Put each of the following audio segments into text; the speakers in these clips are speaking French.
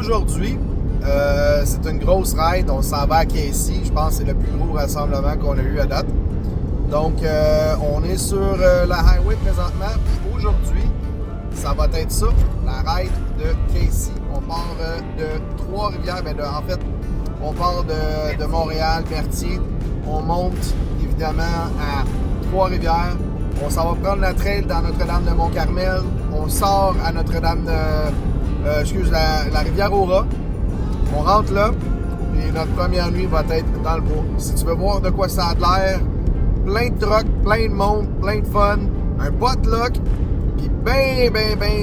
aujourd'hui, c'est une grosse ride. On s'en va à Casey. Je pense que c'est le plus gros rassemblement qu'on a eu à date. Donc, on est sur la highway présentement. Puis aujourd'hui, ça va être ça, la ride de Casey. On part de Trois-Rivières. En fait, on part de Montréal, Berthier. On monte évidemment à Trois-Rivières. On s'en va prendre la trail dans Notre-Dame-de-Mont-Carmel. On sort à Notre-Dame la Rivière-au-Rat. On rentre là. Et notre première nuit va être dans le bois. Si tu veux voir de quoi ça a l'air, plein de trucks, plein de monde, plein de fun, un potluck, puis ben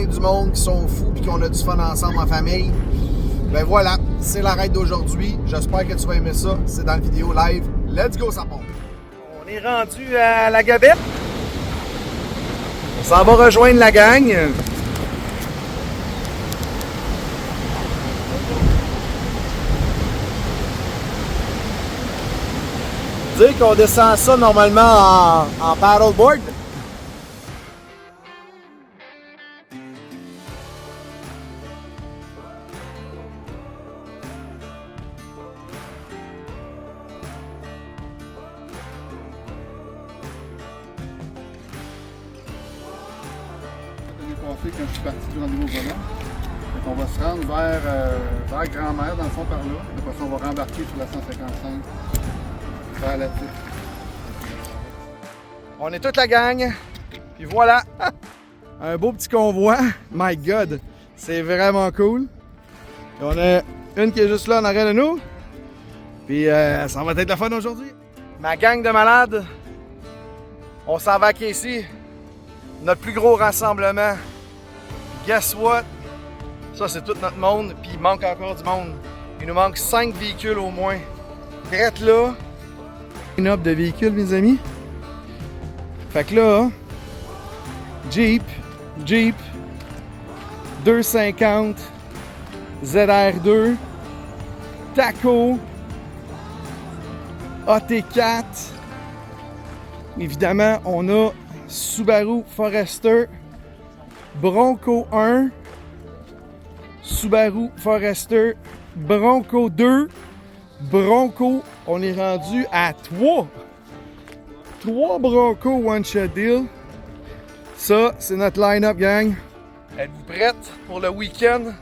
du monde qui sont fous puis qu'on a du fun ensemble en famille. Ben voilà, c'est la ride d'aujourd'hui. J'espère que tu vas aimer ça. C'est dans la vidéo live. Let's go, ça part! On est rendu à la Gabette. On s'en va rejoindre la gang. Dire qu'on descend ça normalement en paddleboard. Quand je suis parti du rendez-vous volant. On va se rendre vers Grand-Mère, dans le fond, par là. Après ça, on va rembarquer sur la 155 vers la petite. On est toute la gang. Puis voilà, un beau petit convoi. My God, c'est vraiment cool. Et on a une qui est juste là en arrière de nous. Puis ça va être le fun aujourd'hui. Ma gang de malades, on s'en va à Casey. Notre plus gros rassemblement. Guess what? Ça, c'est tout notre monde, puis il manque encore du monde. Il nous manque 5 véhicules au moins. Prête là. Une up de véhicules, mes amis. Fait que là, Jeep 250, ZR2, Taco, AT4. Évidemment, on a Subaru Forester, Bronco 1, Subaru Forester, Bronco 2, Bronco, on est rendu à 3. 3 Bronco One Shot Deal. Ça, c'est notre line-up, gang. Êtes-vous prêtes pour le week-end?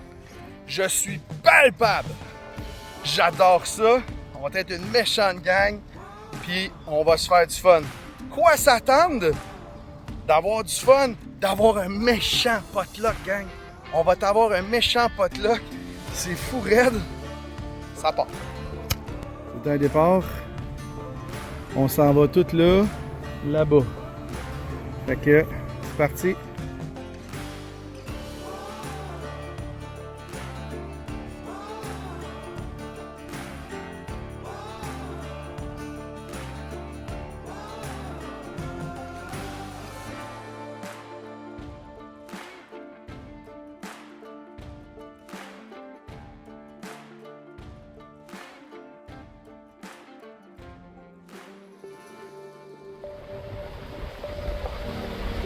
Je suis palpable. J'adore ça. On va être une méchante gang. Puis, on va se faire du fun. Quoi s'attendre? D'avoir du fun, d'avoir un méchant potluck, gang. On va t'avoir un méchant potluck. C'est fou raide. Ça part. C'est un départ. On s'en va tout là, là-bas. Fait que, c'est parti.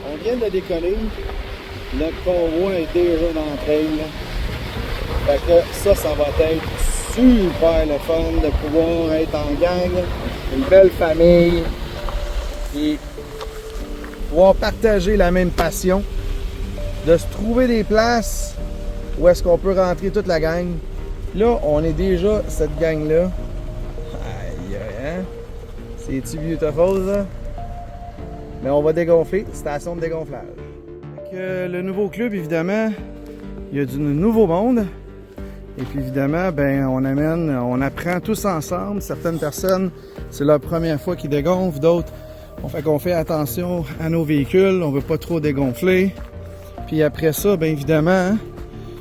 On vient de décoller. Le convoi est déjà dans le trail. Fait que ça va être super le fun de pouvoir être en gang, une belle famille, et pouvoir partager la même passion, de se trouver des places où est-ce qu'on peut rentrer toute la gang. Là, on est déjà cette gang-là. Aïe, hein? C'est-tu beautiful, ça? Mais on va dégonfler, station de dégonflage. Donc, le nouveau club, évidemment, il y a du nouveau monde. Et puis évidemment, ben, on apprend tous ensemble. Certaines personnes, c'est leur première fois qu'ils dégonflent, d'autres, on fait attention à nos véhicules, on veut pas trop dégonfler. Puis après ça, bien évidemment, hein,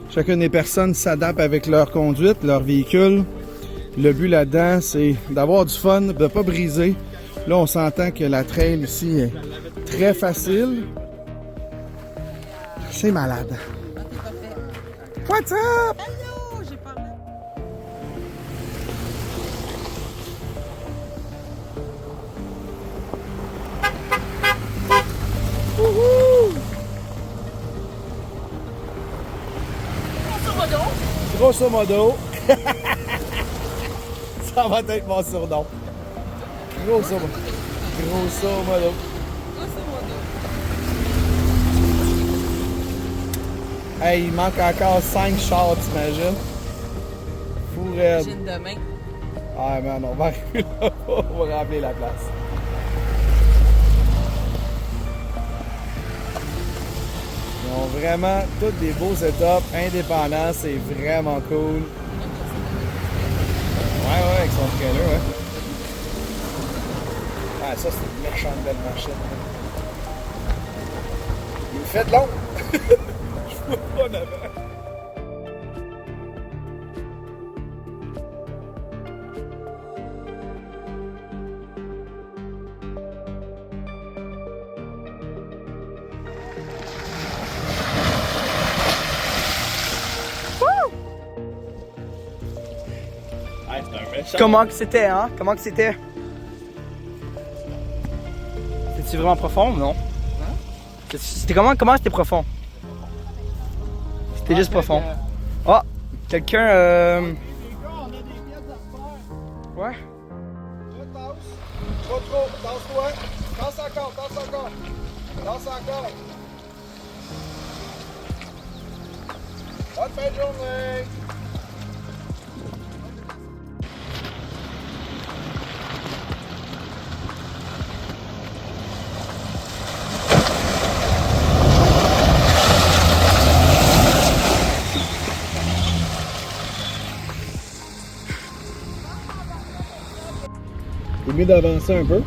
chacune des personnes s'adapte avec leur conduite, leur véhicule. Le but là-dedans, c'est d'avoir du fun, de ne pas briser. Là, on s'entend que la trail ici est très facile. C'est malade. What's up? Hello, j'ai parlé. C'est Grosso modo, ça va être mon surnom. Grosso modo. Hey, il manque encore 5 chars, t'imagines? Fou raide. J'ai une demain. Ah man, on va arriver là, on va remplir la place. Ils ont vraiment tous des beaux setups indépendants, c'est vraiment cool. Ouais, avec son trailer, ouais. Ah, ça, c'est une méchante belle machine. Il me fait de long. Je vois pas en avant. Comment que c'était, hein? Comment que c'était? C'était vraiment profond ou non? Hein? C'était comment c'était profond? C'était juste profond. Ah! Quelqu'un, Les gars, on a des pièces à refaire. Ouais? Tasse. Pas trop, tasse-toi. Tasse encore. Tasse encore. Bonne fin de journée. C'est mieux d'avancer un peu.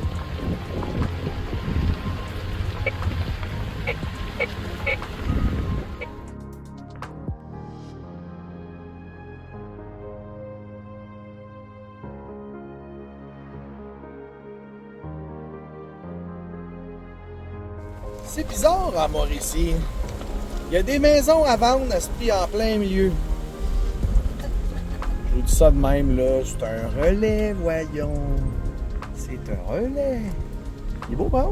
C'est bizarre à Mauricie. Il y a des maisons à vendre à ce prix en plein milieu. Je vous dis ça de même là, c'est un relais, voyons. C'est un relais. Il est beau, pas?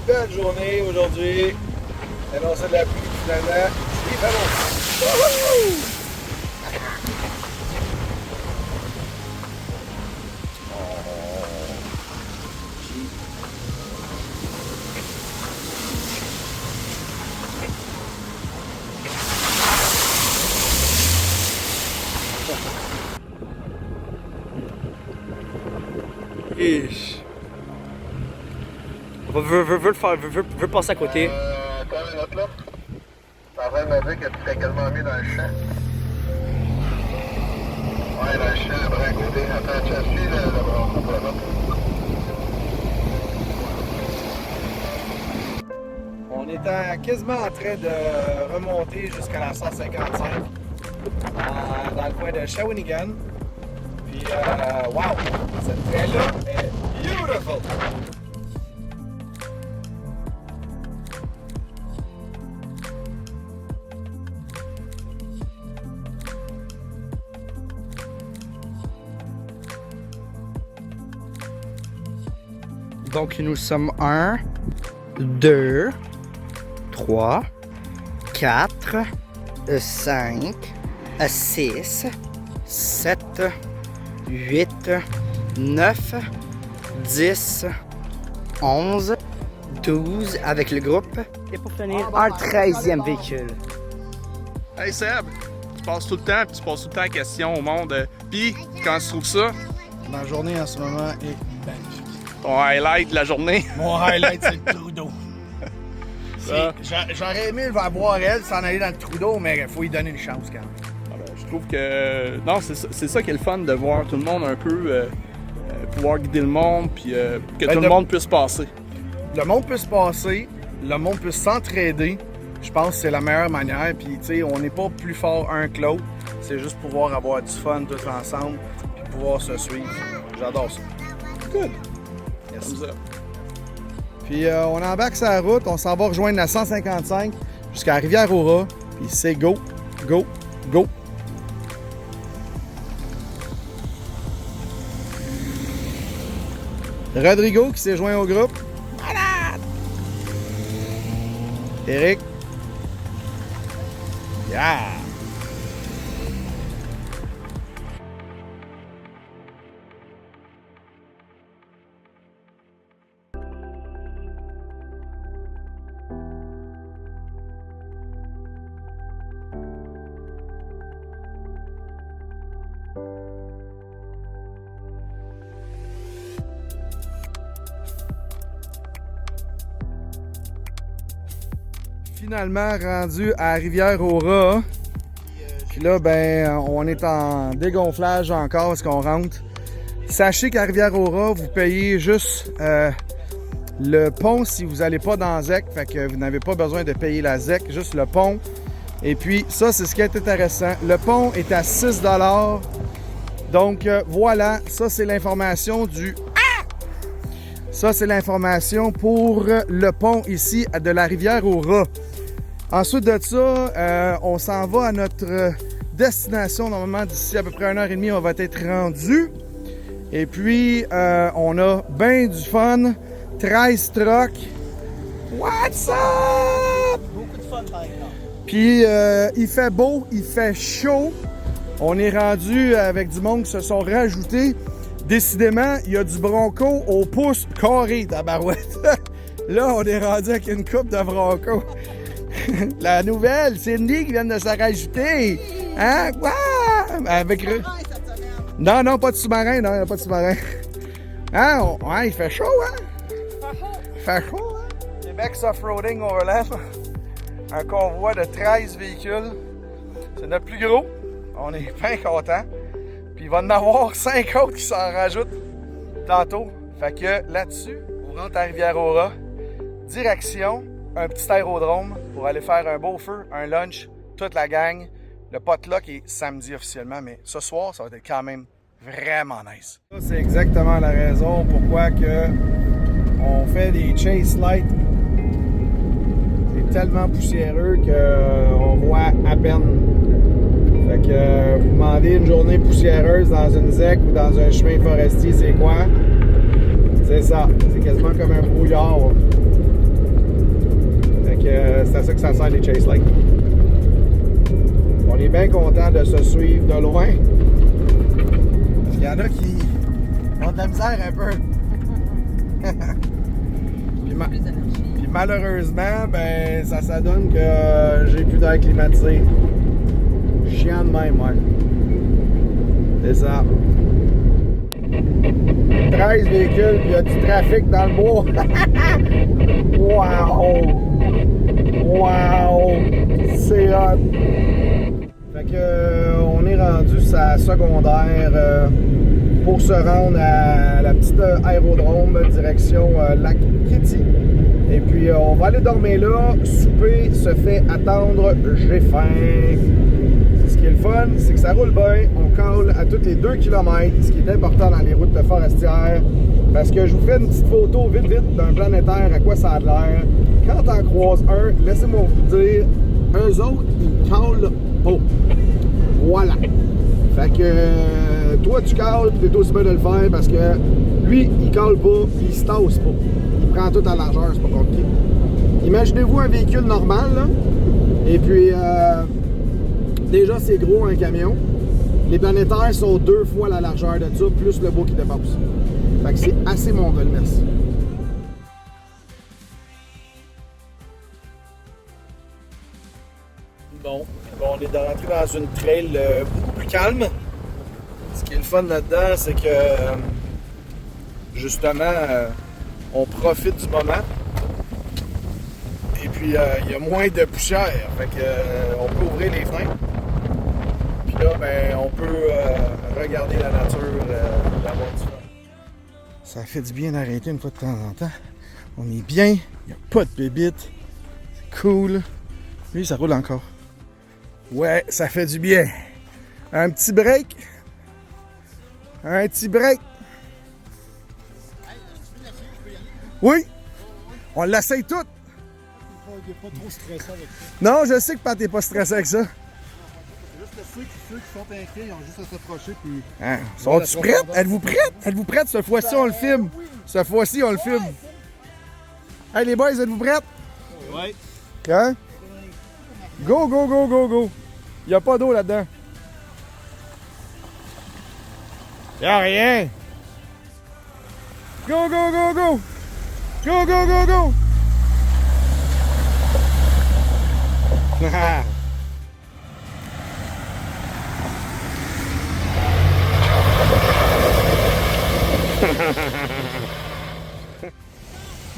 Belle journée aujourd'hui. Annoncé de la pluie finalement. Il fait beau. Wouhou! On veut passer à côté. Attends une minute là. T'es en train de me dire que tu t'es quasiment mis dans le champ. Ouais, dans le champ, à bras à côté. Attends, tu as suivi le bronco pour là-bas. On est quasiment en train de remonter jusqu'à la 155 dans le coin de Shawinigan. Puis, wow! Cette train-là est beautiful! Donc nous sommes 1, 2, 3, 4, 5, 6, 7, 8, 9, 10, 11, 12 avec le groupe. Et pour finir, un 13e véhicule. Hey Seb, tu passes tout le temps puis tu poses tout le temps la question au monde. Puis, quand tu trouves ça, Ma journée en ce moment est magnifique. ton highlight de la journée. Mon highlight, c'est le trou d'eau. J'aurais aimé le voir boire elle, s'en aller dans le trou d'eau, mais il faut lui donner une chance quand même. Je trouve que. Non, c'est ça qui est le fun de voir tout le monde un peu pouvoir guider le monde puis que tout le monde puisse passer. Le monde peut se passer, le monde peut s'entraider. Je pense que c'est la meilleure manière. Puis, tu sais, on n'est pas plus fort un que l'autre. C'est juste pouvoir avoir du fun tous ensemble puis pouvoir se suivre. J'adore ça. Good. Yes. Comme ça. Puis, on embarque sur la route. On s'en va rejoindre la 155 jusqu'à Rivière-au-Rat. Puis c'est go, go, go. Rodrigo qui s'est joint au groupe. Malade! Eric. Yeah! Finalement rendu à Rivière-au-Rat. Puis là, ben, on est en dégonflage encore parce qu'on rentre. Sachez qu'à Rivière-au-Rat, vous payez juste le pont si vous n'allez pas dans ZEC. Fait que vous n'avez pas besoin de payer la ZEC, juste le pont. Et puis, ça, c'est ce qui est intéressant. Le pont est à 6 $. Donc, voilà, ça, c'est l'information du... Ça, c'est l'information pour le pont ici de la Rivière-au-Rat. Ensuite de ça, on s'en va à notre destination. Normalement, d'ici à peu près 1h30, on va être rendu. Et puis, on a bien du fun. 13 trucks. What's up? Beaucoup de fun, par exemple. Puis, il fait beau, il fait chaud. On est rendu avec du monde qui se sont rajoutés. Décidément, il y a du bronco au pouce carré, tabarouette. Là, on est rendu avec une coupe de bronco. La nouvelle, Cindy qui vient de se rajouter. Hein? Wow! Avec... Non, non, pas de sous-marin. Non, il n'y a pas de sous-marin. Hein? Ouais, il fait chaud, hein? Il fait chaud, hein? Québec Offroading Overland. Un convoi de 13 véhicules. C'est notre plus gros. On est bien contents. Puis il va en avoir 5 autres qui s'en rajoutent tantôt. Fait que là-dessus, on rentre à Rivière-au-Rat. Direction un petit aérodrome pour aller faire un beau feu, un lunch, toute la gang. Le potluck est samedi officiellement, mais ce soir, ça va être quand même vraiment nice. Ça, c'est exactement la raison pourquoi que on fait des chase lights. C'est tellement poussiéreux qu'on voit à peine. Fait que vous demandez une journée poussiéreuse dans une ZEC ou dans un chemin forestier, c'est quoi? C'est ça. C'est quasiment comme un brouillard. Fait que c'est à ça que ça sert les chase lights. On est bien content de se suivre de loin. Parce qu'il y en a qui ont de la misère un peu. Puis malheureusement, ben ça donne que j'ai plus d'air climatisé. Chiant de même, ouais. C'est ça. 13 véhicules, puis il y a du trafic dans le bois. Wow! Wow! C'est hot! Fait que on est rendu sa secondaire pour se rendre à la petite aérodrome direction lac Kitty. Et puis on va aller dormir là. Souper se fait attendre. J'ai faim. Ce qui est le fun, c'est que ça roule bien. On colle à tous les 2 km, ce qui est important dans les routes forestières. Parce que je vous fais une petite photo vite d'un planétaire, à quoi ça a l'air. Quand t'en croises un, laissez-moi vous dire, eux autres, ils calent pas. Voilà. Fait que toi, tu cales, t'es aussi bien de le faire parce que lui, il cale pas, il se tasse pas. Il prend tout à largeur, c'est pas compliqué. Imaginez-vous un véhicule normal, là, et puis déjà, c'est gros un camion. Les planétaires sont 2 fois la largeur de ça, plus le bout qui dépasse. Fait que c'est assez mon gars, merci. Bon, on est rentré dans une trail beaucoup plus calme. Ce qui est le fun là-dedans, c'est que justement, on profite du moment. Et puis, il y a moins de poussière. Fait que, on peut ouvrir les fenêtres. Puis là, ben, on peut regarder la nature, l'avoir du fun. Ça fait du bien d'arrêter une fois de temps en temps. On est bien, il n'y a pas de bébites. C'est cool. Oui, ça roule encore. Ouais, ça fait du bien. Un petit break. Un petit break. Oui, on l'essaye tout. Il n'est pas trop stressé avec ça. Non, je sais que Pat n'est pas stressé avec ça. C'est juste que ceux qui sont inquiets, ils ont juste à s'approcher puis. Hein? Sont-tu prêtes? Êtes-vous prêtes? Êtes-vous prêtes? Cette fois-ci, on le filme. Cette fois-ci, on le filme. Hey les boys, êtes-vous prêtes? Ouais. Hein? Go, go, go, go, go. Il n'y a pas d'eau là-dedans. Il n'y a rien. Go, go, go, go. Go, go, go, go.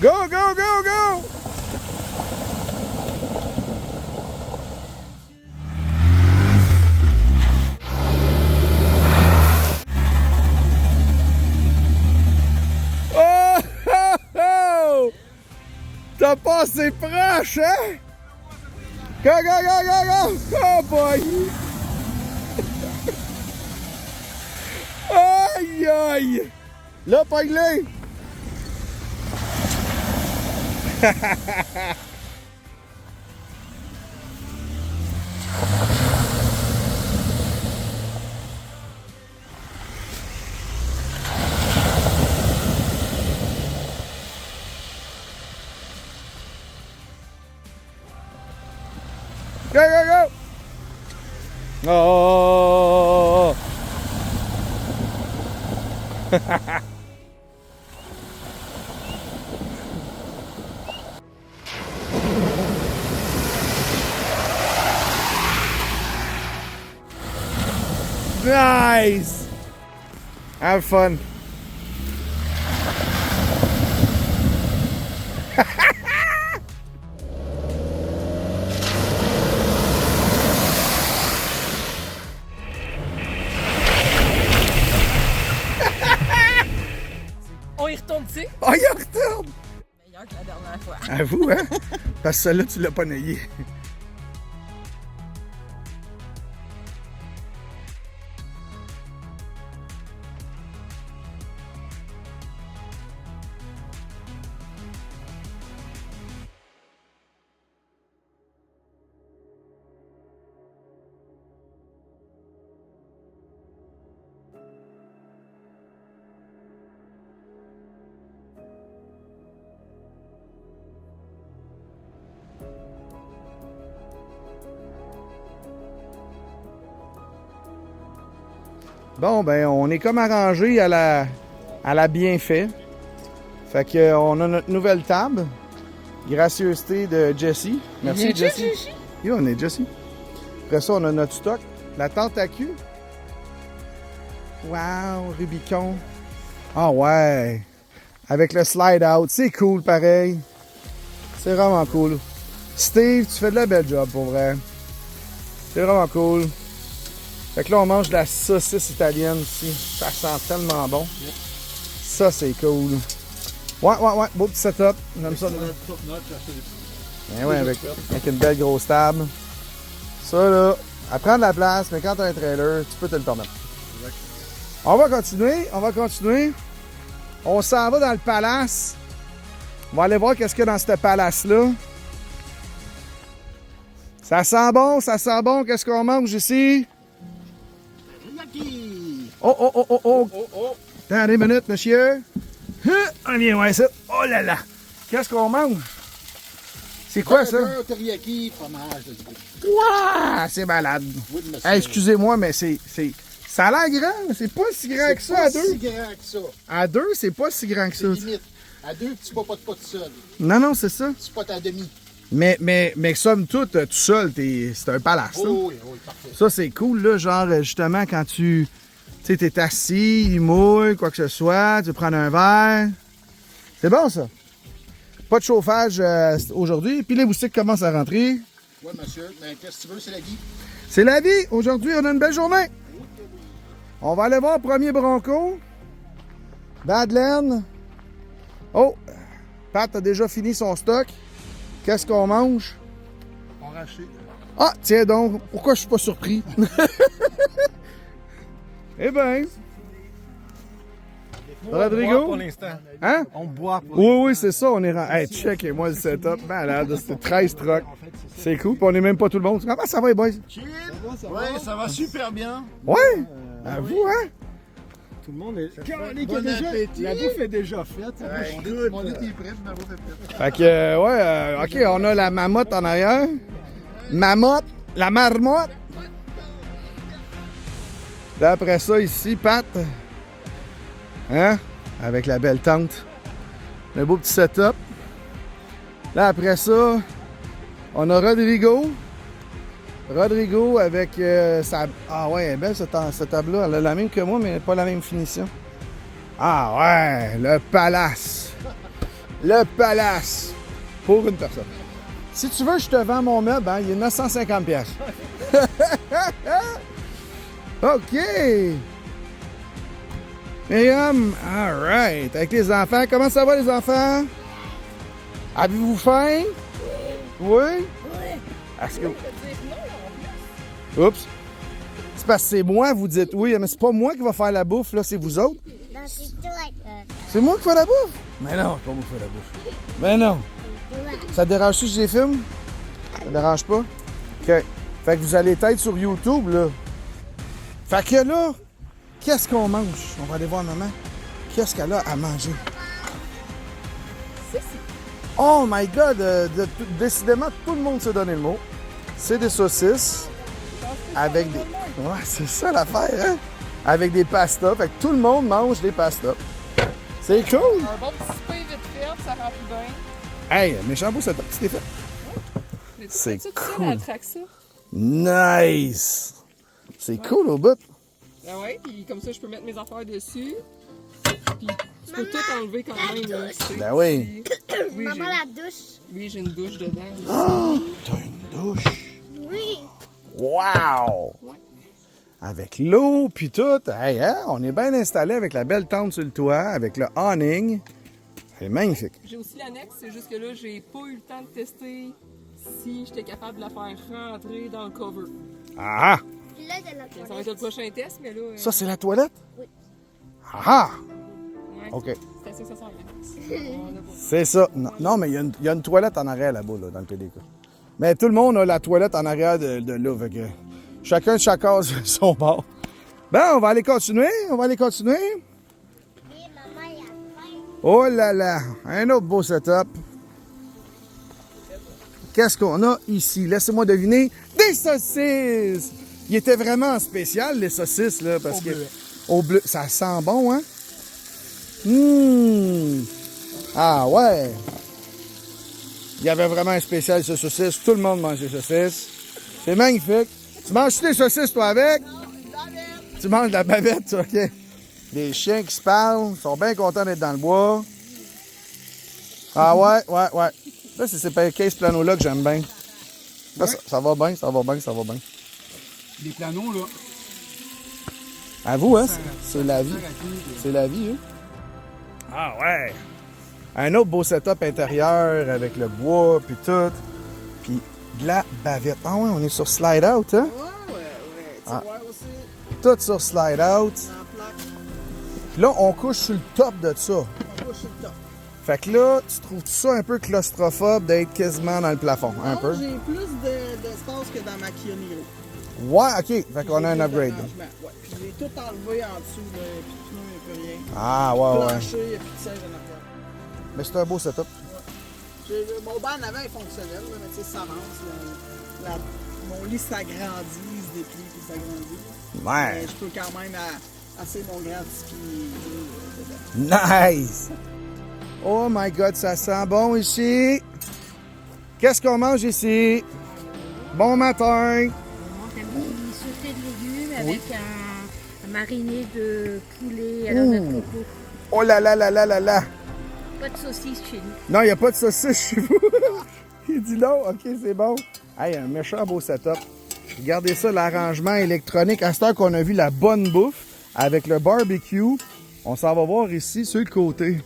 Go, go, go, go. Oh, oh, oh. T'as passé proche, hein? Go, go, go, go, go! Oh boy! Aïe, aïe! Là, pogne-les! Go, go, go! Oh! Nice! Have fun. On y retourne dessus? Oh, il retourne! Meilleur que la dernière fois. Avoue, hein? Parce que celle-là, tu l'as pas naillé. Bon, ben, on est comme arrangé à la bienfait. Fait que on a notre nouvelle table. Gracieuseté de Jessie. Merci, Jessie. Yo, on est Jessie. Après ça, on a notre stock. La tente à cul. Wow, Rubicon. Ah ouais. Avec le slide out. C'est cool, pareil. C'est vraiment cool. Steve, tu fais de la belle job, pour vrai. C'est vraiment cool. Fait que là, on mange de la saucisse italienne ici. Ça sent tellement bon. Ça, c'est cool. Ouais. Beau petit setup. On aime ça. Ben ouais, avec une belle grosse table. Ça, là, elle prend de la place, mais quand t'as un trailer, tu peux te le permettre. On va continuer. On s'en va dans le palace. On va aller voir qu'est-ce qu'il y a dans ce palace-là. Ça sent bon. Qu'est-ce qu'on mange ici? Oh. Attendez une minute, monsieur. On vient voir ça. Oh là là. Qu'est-ce qu'on mange? C'est quoi ça? Burger, teriyaki, fromage. Ouah, c'est malade. Oui, monsieur. Hey, excusez-moi, mais c'est... Ça a l'air grand. C'est pas si grand que ça à deux. C'est pas si grand que ça. À deux, c'est pas si grand que ça. C'est limite. À deux, tu spots pas tout seul. Non, c'est ça. Tu spots à demi. Mais somme toute, tout seul, c'est un palace. Là. Oh, oui, parfait. Ça, c'est cool, là. Genre, justement, quand tu sais, t'es assis, il mouille, quoi que ce soit, tu veux prendre un verre. C'est bon, ça. Pas de chauffage aujourd'hui. Puis les moustiques commencent à rentrer. Oui, monsieur. Mais qu'est-ce que tu veux, c'est la vie. C'est la vie. Aujourd'hui, on a une belle journée. On va aller voir premier Bronco. Badland. Oh, Pat a déjà fini son stock. Qu'est-ce qu'on mange? Enraché. Ah, tiens donc, pourquoi je suis pas surpris? Eh ben. Rodrigo? Pour l'instant. Hein? On boit pour Oui, c'est ça, on est rendu. Hey, check-moi le setup, malade, c'était 13 trucks. C'est cool, puis on est même pas tout le monde. Comment ça va, les boys? Ouais, ça va super bien. Ouais? À vous, hein? Tout le monde est. Bon appétit. La bouffe est déjà faite. Mon lit est prêt, ma bouffe est prête. Fait que, ok, on a la mamotte en arrière. Mamotte, la marmotte. Là, après ça, ici, Pat. Hein? Avec la belle tente. Un beau petit setup. Là, après ça, on a Rodrigo. Rodrigo avec sa... Ah ouais, elle est belle cette table-là. Elle a la même que moi, mais pas la même finition. Ah ouais, le palace. Le palace. Pour une personne. Si tu veux, je te vends mon meuble, hein, il est 950 pièces. OK. Myriam, all right. Avec les enfants, comment ça va les enfants? Avez-vous faim? Oui? Oui. Est-ce que... Oups. C'est parce que c'est moi, vous dites oui, mais c'est pas moi qui va faire la bouffe, là, c'est vous autres. Non, c'est toi. C'est moi qui fais la bouffe? Mais non, c'est pas moi qui fais la bouffe. Mais non. Ça te dérange-tu si je les filme? Ça te dérange pas? OK. Fait que vous allez être sur YouTube, là. Fait que là, qu'est-ce qu'on mange? On va aller voir maman. Qu'est-ce qu'elle a à manger? Oh my God! Décidément, tout le monde s'est donné le mot. C'est des saucisses avec des... Ouais, c'est ça l'affaire, hein? Avec des pastas. Fait que tout le monde mange des pastas. C'est cool! Un bon petit souper vite fait, ça remplit bien. Hey, méchant beau, ça t'a fait. C'est cool. Elle traque ça. Nice! C'est cool au bout. Ah ouais, puis comme ça, je peux mettre mes affaires dessus. Puis tu peux tout enlever quand même. Là, tu sais. Ben oui. Oui, Maman, j'ai- la douche. oui, j'ai une douche dedans. T'as une douche. Oui. Wow! Avec l'eau puis tout. Hey, hein? On est bien installé avec la belle tente sur le toit, avec le awning. C'est magnifique. J'ai aussi l'annexe, c'est juste que là, j'ai pas eu le temps de tester si j'étais capable de la faire rentrer dans le cover. Ah! Puis là, de la Ça va être le prochain test, mais là. Ça, c'est la toilette? Oui. Ah! Ouais, OK. c'est à ça que ça sert. On a pas- C'est ça. Non, mais il y a une toilette en arrière là-bas, là, dans le PDK. Mais tout le monde a la toilette en arrière de là. Fait que chacun de chaque case son bord. Ben, on va aller continuer. Oui, maman, il a faim. Oh là là! Un autre beau setup. Qu'est-ce qu'on a ici? Laissez-moi deviner. Des saucisses! Il était vraiment spécial, les saucisses, là, parce que... Au bleu. Ça sent bon, hein? Ah ouais! Il y avait vraiment un spécial, ce saucisse. Tout le monde mange des saucisses. C'est magnifique. Tu manges des saucisses, toi, avec? Tu manges de la bavette, toi, OK? Des chiens qui se parlent, sont bien contents d'être dans le bois. Ah ouais. Là, c'est ces pancakes plano-là que j'aime bien. Là, ça va bien. Les planos, là. À vous, hein? C'est la vie. C'est la vie, hein? Ah ouais! Un autre beau setup intérieur avec le bois, puis tout. Puis de la bavette. Ah ouais, on est sur slide out, hein? Ouais. Tu Ah. vois aussi, Tout sur slide out. en plaque, Puis là, on couche sur le top de ça. on couche sur le top. Fait que là, tu trouves ça un peu claustrophobe d'être quasiment dans le plafond, un peu? J'ai plus d'espace que dans ma Kioniro. Ouais, OK. Fait qu'on a un upgrade. Ouais. Puis j'ai tout enlevé en dessous, là, puis de pneus, il n'y a plus rien. Ah, ouais. Plancher, il n'y a plus de siège en arrière. Mais c'est un beau setup. Mon banc en avant est fonctionnel, là, mais tu sais, ça avance. Mon lit s'agrandit, il se déplie, puis s'agrandit. Ouais. Mais je peux quand même assez mon grand petit pied dedans. Nice! Oh my God, ça sent bon ici. Qu'est-ce qu'on mange ici? Bon matin! On a mis sauté de légumes avec un mariné de poulet à la noix de coco. Oh là là là là là là! Pas de saucisse chez nous. Non, il n'y a pas de saucisse chez vous. Il dit non, OK, c'est bon. Hey, un méchant beau setup. Regardez ça, l'arrangement électronique. À cette heure qu'on a vu la bonne bouffe avec le barbecue, on s'en va voir ici sur le côté.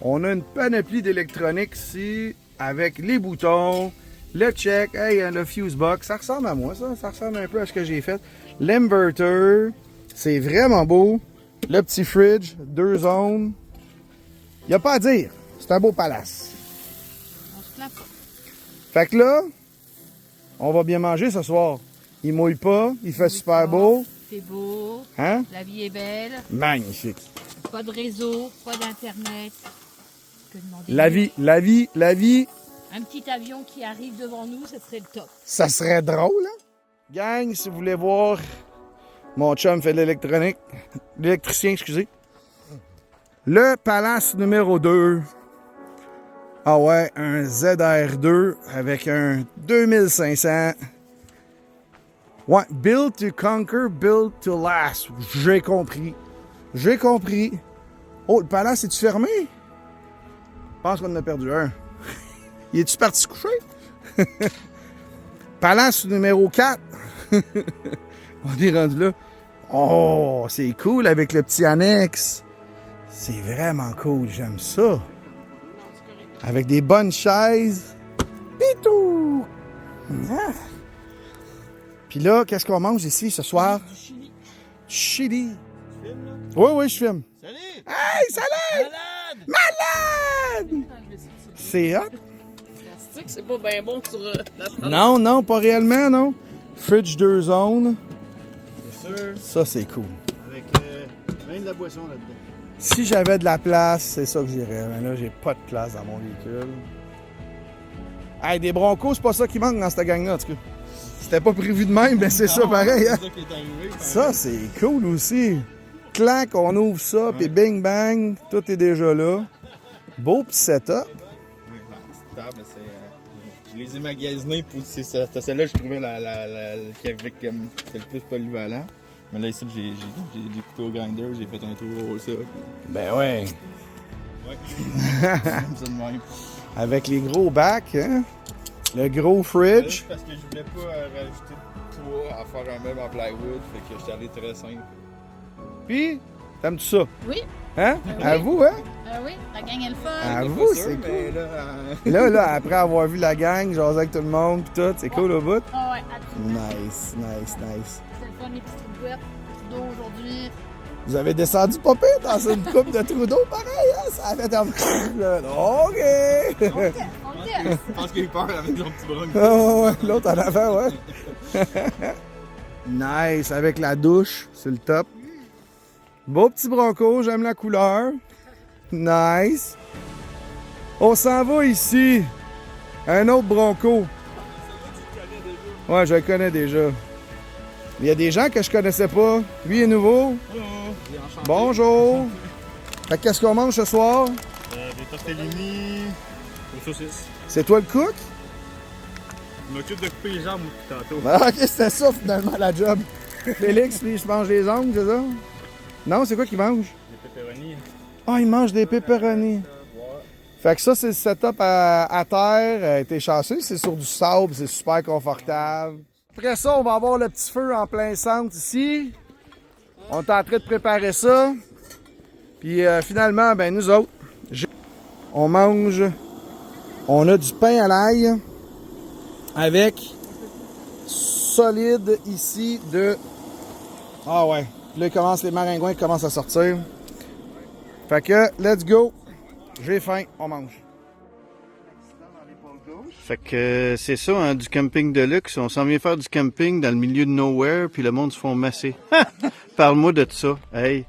On a une panoplie d'électronique ici avec les boutons, le check, hey, le fuse box. Ça ressemble à moi, ça. Ça ressemble un peu à ce que j'ai fait. L'inverter, c'est vraiment beau. Le petit fridge, 2 zones. Il n'y a pas à dire. C'est un beau palace. On se plaint pas. Fait que là, on va bien manger ce soir. Il mouille pas, il fait super beau. C'est beau, Hein? la vie est belle, Magnifique. pas de réseau, pas d'internet. Que demander La vie, Un petit avion qui arrive devant nous, ce serait le top. ça serait drôle, hein? Gang, si vous voulez voir, mon chum fait de l'électronique. L'électricien, excusez. Le palace numéro 2. Ah ouais, un ZR2 avec un 2500. Ouais, build to conquer, build to last. J'ai compris. J'ai compris. Oh, le palace, est-tu fermé? Je pense qu'on en a perdu un. Il est-tu parti se coucher? Palace numéro 4. On est rendu là. Oh, c'est cool avec le petit annexe. C'est vraiment cool, j'aime ça. Avec des bonnes chaises. Pitou! Ah. Puis là, qu'est-ce qu'on mange ici ce soir? Du chili. Chili. Tu filmes, là? Oui, oui, je filme. Salut! Hey, salut! Malade! C'est hot. C'est pas bien bon sur la Non, non, pas réellement, non. Fridge 2 zones. C'est sûr. Ça, c'est cool. Avec même de la boisson là-dedans. Si j'avais de la place, c'est ça que j'irais. Mais là, j'ai pas de place dans mon véhicule. Hey, des Broncos, c'est pas ça qui manque dans cette gang-là, en tout cas. C'était pas prévu de même, mais c'est ça pareil. Hein? C'est ça qui est arrivé. Ça, c'est cool aussi. Clac, on ouvre ça, puis bing bang, tout est déjà là. Beau petit setup. Oui, la petite table, je les ai magasinés pour c'était celle-là que je trouvais qui avait comme c'était le plus polyvalent. Mais là ici j'ai des couteaux grinder, j'ai fait un tour ça. Ben ouais. Ouais. J'aime ça de même. Avec les gros bacs, hein? Le gros fridge. Parce que je voulais pas rajouter de poids à faire un meuble en plywood, fait que j'étais allé très simple. Puis, t'aimes-tu ça? Oui, Hein? À vous, hein? oui, la gang est le fun. À Pas vous, sûr, c'est mais cool. là, Là, après avoir vu la gang, jaser avec tout le monde, pis tout, c'est cool au bout? Ah ouais, absolument. Nice, nice, nice. C'est le fun, les petites bouettes. Trudeau aujourd'hui. Vous avez descendu pas pire dans une coupe de Trudeau, pareil, hein? Ça a fait un... OK! On le teste. je pense qu'il a eu peur avec son petit bras. Ah ouais, l'autre en avant, ouais. Nice, avec la douche, c'est le top. Beau petit Bronco, j'aime la couleur. Nice. On s'en va ici. Un autre Bronco. Ouais, je le connais déjà. Il y a des gens que je connaissais pas. Lui est nouveau. Bonjour. Fait que qu'est-ce qu'on mange ce soir? Des tortellini aux saucisses. C'est toi le cook? Je m'occupe de couper les jambes tantôt. Ah, ok, c'était ça finalement la job. Félix, lui, il se mange les ongles, c'est ça? Non, c'est quoi qu'il mange? Des pepperonis. Ah, il mange des pepperonis. Fait que ça, c'est le setup à terre. T'es chanceux, c'est sur du sable, c'est super confortable. Après ça, on va avoir le petit feu en plein centre ici. On est en train de préparer ça. Puis finalement, ben nous autres, on mange, on a du pain à l'ail avec solide ici de... Ah ouais, là, les maringouins commencent à sortir. Fait que, let's go. J'ai faim, on mange. Fait que c'est ça, hein, du camping de luxe. On s'en vient faire du camping dans le milieu de nowhere, puis le monde se font masser. Parle-moi de ça. Hey,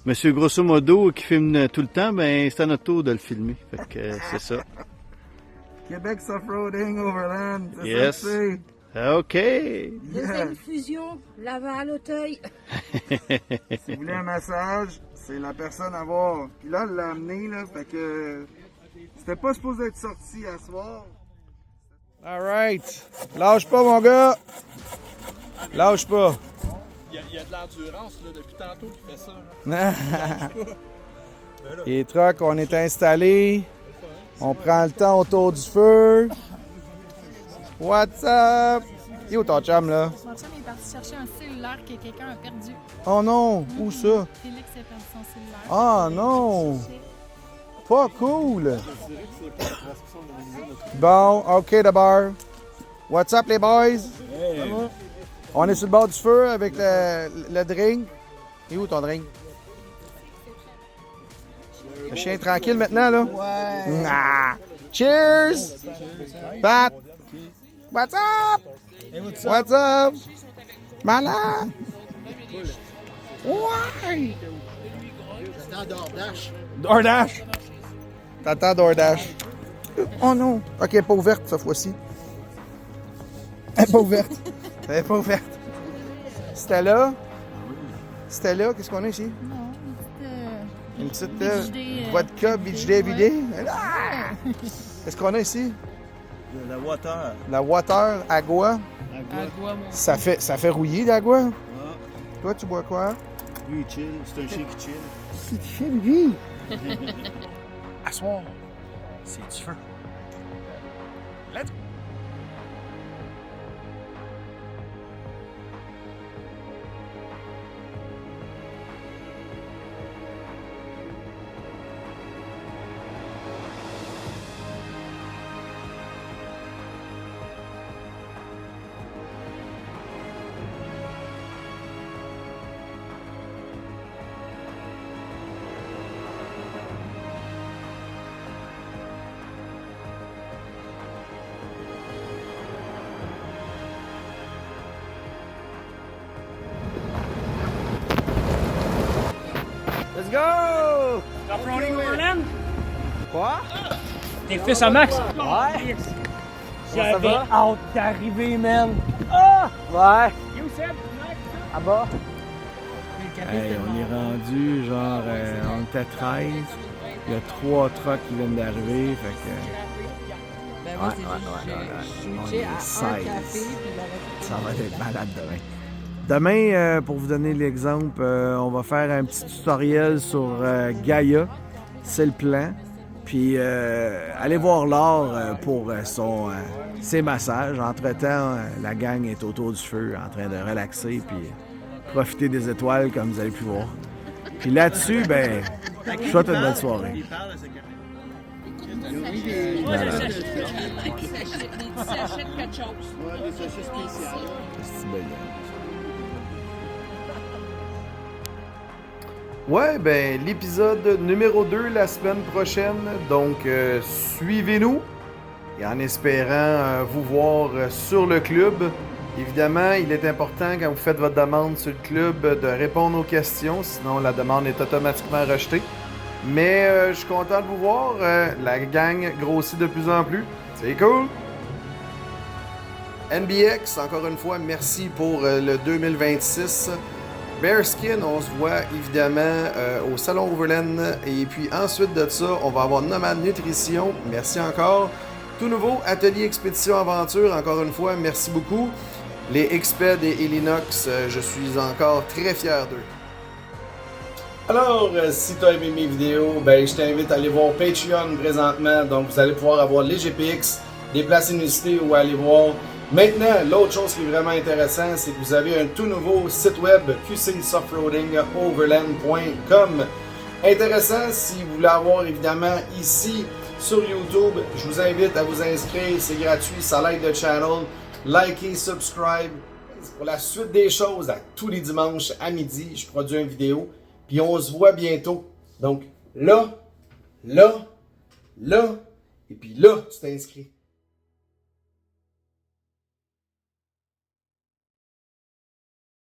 Monsieur Grosso Modo qui filme tout le temps, ben c'est à notre tour de le filmer. Fait que c'est ça. Québec Offroading Overland. C'est Yes. ça que c'est. OK. Deuxième fusion, Laval, Auteuil. Si vous voulez un massage, c'est la personne à voir. Puis là, elle l'a amené, là, fait que c'était pas supposé être sorti à soir. Alright. Lâche pas, mon gars. Lâche pas. Il y a de l'endurance là, depuis tantôt qu'il fait ça. Les trucks, on est installés. On prend le temps autour du feu. What's up? Il est où ton chum, là? Mon chum est parti chercher un cellulaire que quelqu'un a perdu. Oh non! Où ça? Félix a perdu son cellulaire. Ah non! Pas cool! Bon, OK d'abord. What's up, les boys? On est sur le bord du feu avec le drink. Et où ton drink? Le chien est tranquille maintenant, là? Ouais. Ah. Cheers! Pat! What's up? What's up? Malade! Ouais! C'était DoorDash. DoorDash! T'attends DoorDash. Oh non! Ok, pas ouverte cette fois-ci. Elle est pas ouverte. Elle est pas ouverte. C'était là. C'était là. Qu'est-ce qu'on a ici? Non, Une petite Beach Day, vodka Beach Day vidée. Ah! Qu'est-ce qu'on a ici? La water. La water agua. Agua, mon Ça fait rouiller l'agua. Toi, tu bois quoi? Lui, il chill. C'est un chien qui chill. C'est chill, lui. À soir, c'est du feu. Let's go. Let's go! Off-roading Overland? Quoi? T'es fils à Max? Ouais. J'avais va? hâte d'arriver, man. Ah! Ouais. You said Max? À bas. Hey, on est rendu, genre, on était 13. Il y a 3 trucks qui viennent d'arriver, fait que... Ben Ouais, moi, c'est ouais, juste, ouais, ouais. je suis On est à un 16. café, puis le reste, Ça va être malade demain. Demain, pour vous donner l'exemple, on va faire un petit tutoriel sur Gaïa. C'est le plan. Puis, allez voir Laure pour ses massages. Entre-temps, la gang est autour du feu en train de relaxer puis profiter des étoiles, comme vous avez pu voir. Puis là-dessus, ben, je souhaite une belle soirée. Voilà. des sachets de quelque chose. Ouais, des sachets spéciaux. C'est belle. Ouais, ben l'épisode numéro 2 la semaine prochaine. Donc, suivez-nous. Et en espérant vous voir sur le club. Évidemment, il est important quand vous faites votre demande sur le club de répondre aux questions. Sinon, la demande est automatiquement rejetée. Mais je suis content de vous voir. La gang grossit de plus en plus. C'est cool. NBX, encore une fois, merci pour le 2026. Bearskin, on se voit évidemment au Salon Overland. Et puis ensuite de ça, on va avoir Nomade Nutrition. Merci encore. Tout nouveau, Atelier Expédition Aventure. Encore une fois, merci beaucoup. Les Exped et Elinox, je suis encore très fier d'eux. Alors, si tu as aimé mes vidéos, ben, je t'invite à aller voir Patreon présentement. Donc, vous allez pouvoir avoir les GPX, des places inusitées où aller voir. Maintenant, l'autre chose qui est vraiment intéressant, c'est que vous avez un tout nouveau site web, qcsoftroadingoverland.com. Intéressant, si vous voulez avoir évidemment ici sur YouTube, je vous invite à vous inscrire, c'est gratuit, ça like le channel, likez, subscribe. Pour la suite des choses, à tous les dimanches à midi, je produis une vidéo, puis on se voit bientôt. Donc là, et puis là, tu t'inscris.